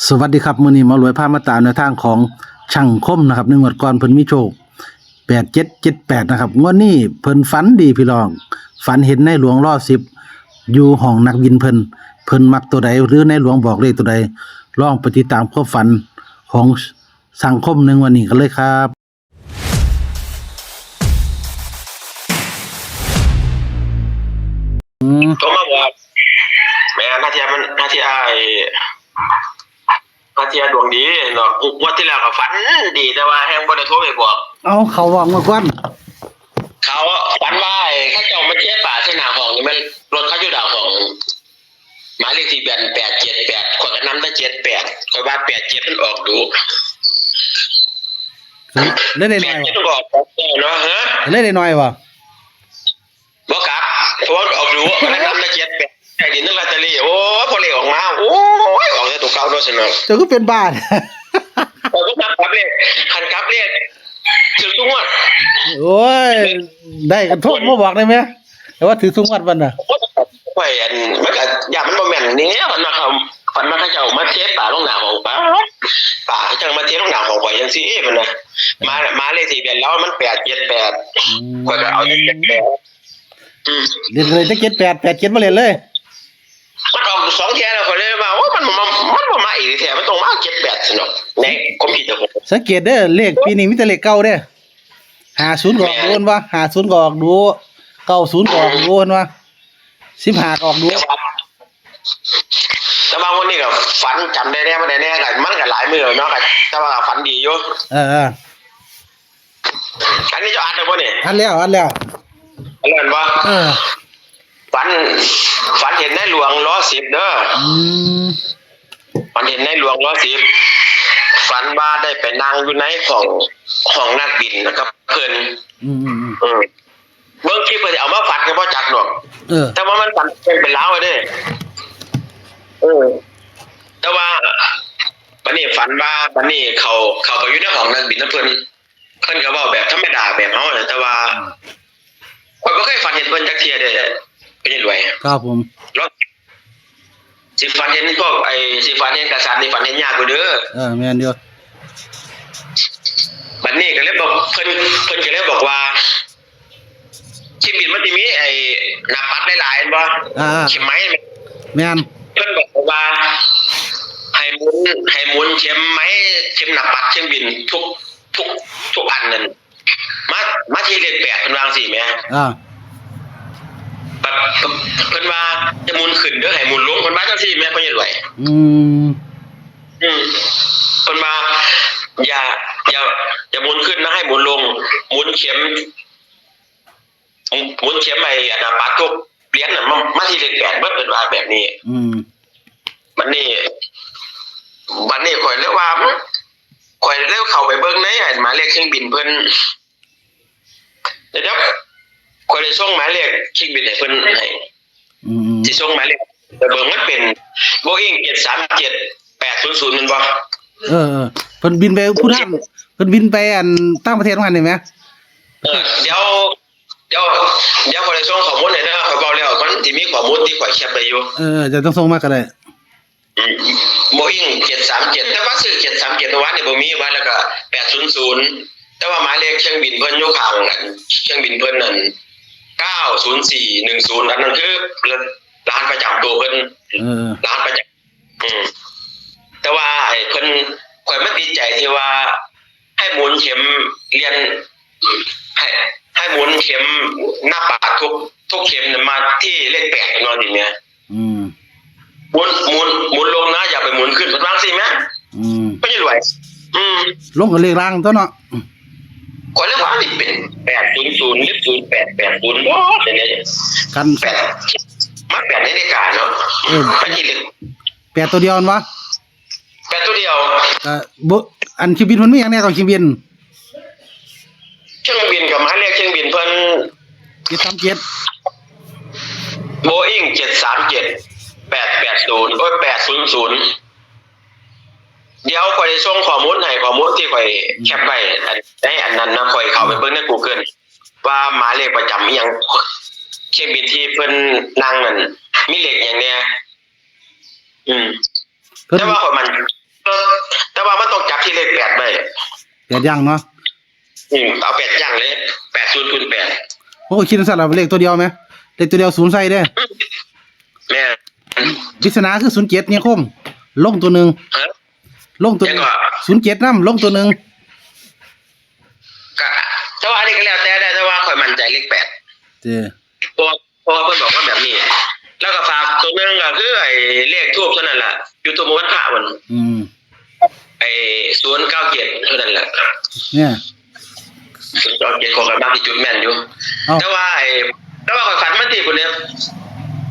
สวัสดีครับมื้อนี้หมารวยพามาตามแนวทางของช่างคมนะครับในงวดก่อนเพิ่นมีโชค8778นะครับงวดนี้เพิ่นฝันดีพี่น้องฝันเห็นในหลวงรอ10อยู่ห้องนักบินเพิ่นมักตัวใดหรือในหลวงบอกเลขตัวใดลองไปติดตามความฝันของช่างคมในวันนี้กันเลยครับโทรมาบอกแม่นาเทียมันนาเทียนาเทียดวงดีเนาะงวดที่แล้วก็ฝันดีแต่ว่าแฮงบ่ได้โทรไปบอก เอาเขาวางมาก่อน เขาฝันว่าเขาเจ้ามาเทป่าเส้นหน้าห้องนี่มันรถเขาอยู่ดาวห้องหมายเลขที่แบน878ข้อยก็นำได้78ข้อยว่า87มันออกดู เล่นได้หน่อย 87 วะ มันออกเนาะฮะ เล่นได้หน่อยวะ บ่กลับเพราะว่าออกดูก็นำได้78ไอ้ดินนึงลอตเตอรี่โอ้พอเลขออกมาโอ้ยออกแต่ตัวเก่าโดนซั่นเนาะ เจ้าก็เป็นบ้า เราก็นับครับเลขหันครับเลขถือทุกงวด โอ้ยได้กันโทษมาบอกได้ไหมแต่ว่าถือสุงวัดวันน่ะ โอ้ยอันมันก็อย่ามันบ่แม่นนี่มันมาเขาฝันมาเขาเจ้ามาเทป่าลงหน้าของป่าเขาเจ้ามาเทลงหน้าของไว้จังซี่มันน่ะมาเลขที่เป็นแล้วมัน878ก็จะเอา78เรียนเลยจะ8787มาเรียนเลย มันเอา2แค่แล้วก็เลยว่าโอ้มันบ่มาอีกแท้มันต้องมา78ซั่นเนาะในคอมพิวเตอร์ผม สังเกตเด้อเลขปีนี้มีแต่เลขเก่าเด้อ50ก็ออกดูนว่า50ก็ออกดู90ก็ออกดูนว่า15ก็ออกดู แต่ว่าวันนี้ก็ฝันจำได้แน่บ่ได้แน่ก็มันก็หลายมื้อแล้วเนาะก็แต่ว่าฝันดีอยู่ เออ อันนี้จะอ่านได้บ่นี่ อันแล้ว อันนั้นบ่ ฝันเห็นในหลวงล้อ10เด้อ ม ฝันเห็นในหลวงล้อ10ฝันว่าได้ไปนั่งอยู่ในของนักบินนะครับเพิ่นเบิ่งคลิปเพิ่นเอามาฝันก็บ่จักดอกแต่ว่ามันฝันเป็นลาวเด้แต่ว่าบัดนี้ฝันว่าบัดนี้เขาไปอยู่ในห้องนักบินนะเพิ่นก็เว้าแบบธรรมดาแบบเฮาน่ะแต่ว่าข้อยบ่เคยฝันเห็นเพิ่นจักเที่ยเด้เป็นรวย ครับผม แล้วสิฝันเห็นพวกสิฝันเห็นกษัตริย์นี่ฝันเห็นยากกว่าเด้อแม่นอยู่ บัดนี้ก็เลยบอกเพิ่นก็เลยบอกว่าชิมบินมันสิมีหน้าปัดหลายๆบ่ชิมไหมแม่นเพิ่นบอกว่าให้หมุนเข็มไหมเข็มหน้าปัดเข็มบินทุกอันนั่นมาที่เลข8เพิ่นวาจังซี่แหมแบบเพิ่นว่าจะหมุนขึ้นเด้อให้หมุนลงเพิ่นว่าจังซี่แม่เพิ่นรวยเพิ่นว่าอย่าหมุนขึ้นนะให้หมุนลงหมุนเข็มอันน่ะปาทุกเหรียญน่ะมาที่เลข8เบิดเพิ่นว่าแบบนี้บัดนี้ข่อยเลยว่าข่อยเลยเข้าไปเบิ่งในหมายเลขเครื่องบินเพิ่นเดี๋ยวข่อยเลยส่งหมายเลขเครื่องบินให้เพิ่นให้สิส่งหมายเลขแต่เบิ่งมันเป็น Boeing 737-800มันบ่เพิ่นบินไปผู้ท่านเพิ่นบินไปอันต่างประเทศว่างั้นได้มั้ยเดี๋ยวข่อยเลยส่งข้อมูลให้เด้อข่อยเว้าแล้วมันสิมีข้อมูลที่ข่อยแคปไว้อยู่จะต้องส่งมาก็ได้Boeing 737แต่ว่าซื้อ737วันนี่บ่มีว่าแล้วก็800แต่ว่าหมายเลขเครื่องบินเพิ่นอยู่ข้างนั่นเครื่องบินเพิ่นนั่น90410อันนั้นคือร้านประจำตัวเพิ่นร้านประจำแต่ว่าเพิ่นข่อยมันติดใจที่ว่าให้หมุนเข็มเรียนให้หมุนเข็มหน้าปากทุกเข็มมาที่เลข8เนาะนี่แม่หมุนลงนะอย่าไปหมุนขึ้นเพิ่นว่าจังซี่แม่ไม่รวยลงกับเลขล่างตัวเนาะข่อยเลยว่านี่เป็น800หรือ0880บ่เนี่ยกัน8มา8ในรายการเนาะไปที่เลข8ตัวเดียวมั้ย8ตัวเดียวอันเครื่องบินมันมีหยังแน่กับเครื่องบินกับหมายเลขเครื่องบินเพิ่น737 Boeing 737-880โอ้ย800เดี๋ยวข่อยได้ส่งข้อมูลให้ข้อมูลที่ข่อยแคปไว้อันนั้นนะข่อยเข้าไปเบิ่งใน Google ว่าหมายเลขประจำอีหยังเครื่องบินที่เพิ่นนั่งนั่นมีเลขหยังแน่แต่ว่าข่อยมัน 8ย่างเนาะ เอา8อย่างเลย80คูณ8โอ้คิดสั่นล่ะเลขตัวเดียวไหมเลขตัวเดียว0ใส่เด้ แม่ ปริศนาคือ07เนี่ยคมลงตัวหนึง ฮะ ลงตัวนึง07นำลงตัวหนึง ก็แต่ว่าอันนี้ก็แล้วแต่ได้แต่ว่าข่อยมั่นใจเลข8 เด้อ เพราะว่าเพิ่นบอกว่าแบบนี้ แล้วก็ฝากตัวนึงก็คือไอ้เลขทูปเท่านั้นล่ะอยู่ตัววันพระมัน ไอ้097เท่านั้นแหละ เนี่ย 097ของกันบ้านที่จุดแม่นอยู่ แต่ว่าข่อยฝันมันที่พุ่นเนี่ย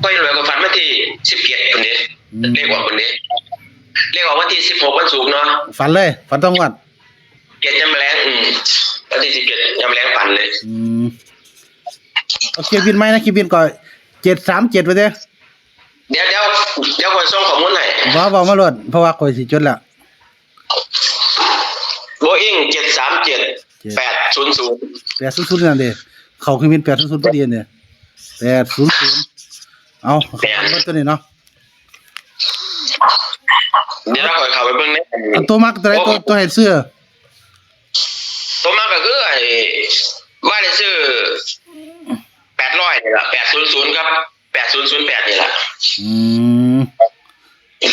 ข่อยรวยก็ฝันมันที่17พุ่นนี้เลขออกพุ่นนี้เลขออกวันที่16วันศุกร์เนาะ ฝันเลยฝันต้องวัด 7ยามแลงวันที่17ยามแลงฝันเลย โอเคบินไหมนะคิดบินก่อน737ไปเด้ เดี๋ยวข่อยส่งข้อมูลให้ บ่มาโลดเพราะว่าข่อยสิจดแล้ว Boeing 737 800 800นั่นเด้เขาคือบิน800พอดีเนี่ย800เอาเบิดตัวนี้เนาะ เดี๋ยวเราข่อยเข้าไปเบิ่งใน อันตัวมักตัวไหนตัวให้เสื้อ ตัวมาก็คือไอ้ว่าได้ซื้อ800นี่ล่ะ800ครับ8008นี่ล่ะ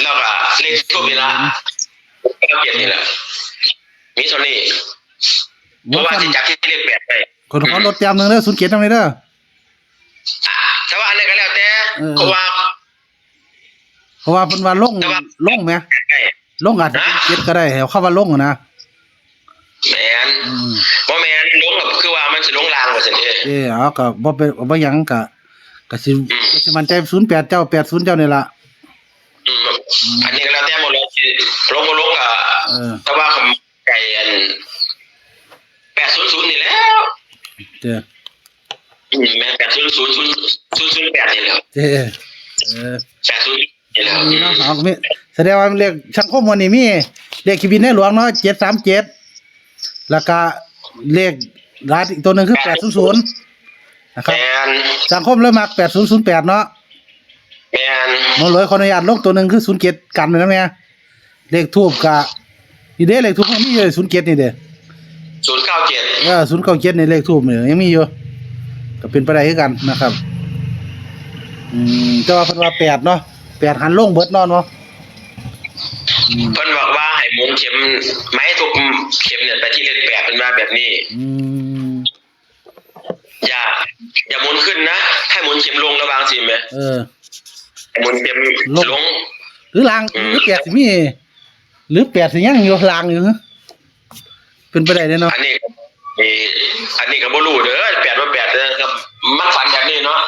แล้วก็เลขทูปนี่ล่ะ97นี่ล่ะมีเท่านี้เพราะว่าสิจับที่เลข8ได้ คนขอรถเตรียมนึงเด้อ07นำเลยเด้อ แต่ว่าอันนี้ก็แล้วแต่เพราะว่า เพราะว่าเพิ่นว่าลงแหมลงอาจจะเป็น7ก็ได้ให้เข้าว่าลงนะ แม่นบ่แม่นลงก็คือว่ามันสิลงล่างว่าซั่นเด้ เอาก็บ่เป็นบ่หยังก็สิมั่นใจ08เจ้า80เจ้านี่ล่ะ อันนี้ก็แล้วแต่หมดเลยลงบ่ลงก็แต่ว่าผมไก่อัน800นี่แล้วเด้อแม่800 008นี่แล้วเด้อ80นี่แล้ว เนาะเอามีแสดงว่าเลขช่างคมวันนี้มีเลขขีบินในหลวงเนาะ737แล้วก็เลขรัฐอีกตัวนึงคือ800นะครับ แม่น ช่างคมเลยมัก8008เนาะ แม่น หมดเลยขออนุญาตลงตัวนึงคือ07กันไว้นะแม่เลขทูปก็นี่เด้เลขทูปมันมีอยู่07นี่เด้ 097 097ในเลขทูปนี่ยังมีอยู่ก็เป็นไปได้คือกันนะครับแต่ว่าเพิ่นว่า8เนาะ8หันลงเบิดเนาะเพิ่นบอกว่าให้หมุนเข็มไม้ทุกเข็มเนี่ยไปที่เลข8เพิ่นว่าแบบนี้อย่าหมุนขึ้นนะให้หมุนเข็มลงระวังสิแม่หมุนเข็มลงหรือลางหรือ8สิมีหรือ8สิยังอยู่ลางอยู่เป็นไปได้เนาะอันนี้ก็บ่รู้เด้อ8ว่า8เด้อครับมันฝันแบบนี้เนาะ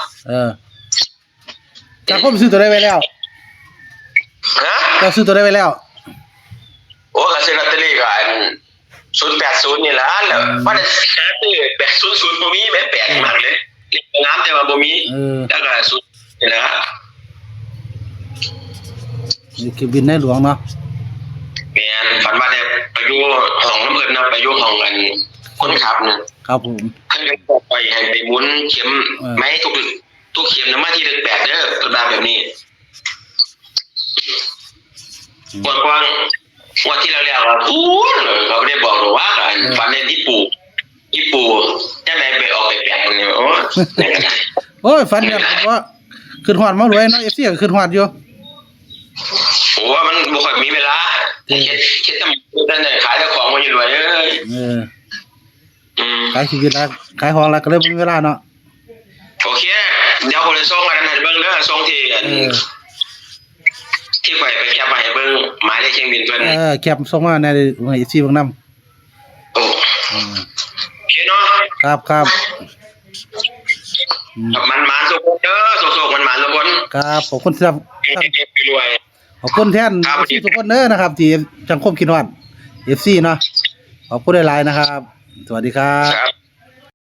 จากผมซื้อตัวได้ไว้แล้วฮะก็ซื้อตัวได้ไว้แล้วโอ้ก็ซื้อลอตเตอรี่ก็อัน080นี่ล่ะแล้วว่าได้หาซื้อ800บ่มีแม่แปลกมากเลยเลขงามแต่ว่าบ่มีแล้วก็0นี่ล่ะนี่คือบินในหลวงเนาะแม่นฝันว่าได้ไปอยู่ห้องน้ำเพิ่นนะไปอยู่ห้องกันคนขับนึงครับผมเพิ่นก็บอกไปให้ไปหมุนเข็มไม้ทุกเข็มน่ะมาที่เลข8เด้อตัวแบบนี้กว้างว่าที่เราเรียกว่าเขาไม่ได้บอกหรอกว่าฝันในญี่ปุ่นจะไหนไปออกไปแปลกนี่โอ้ยฝันแบบว่าขึ้นฮอดมารวยเนาะ FC ก็ขึ้นฮอดอยู่โอ้มันบ่ค่อยมีเวลาคิดทำนั่นน่ะขายของบ่อยู่รวยเอ้ยขายชีวิตละขายของละก็เลยบ่มีเวลาเนาะโอเคเดี๋ยวคนจะส่งอันนั้นให้เบิ่งเด้อส่งที่ข่อยไปแคปไว้ให้เบิ่งหมายเลขเครื่องบินเพิ่นแคปส่งมาในFC เบิ่งนำโอ้โอเคเนาะครับมันทุกคนเด้อโซกมันทุกคนครับขอบคุณครับรวยขอบคุณแทนทุกคนเด้อนะครับที่สังคมคิดฮอด FC เนาะขอบคุณหลายๆนะครับสวัสดีครับ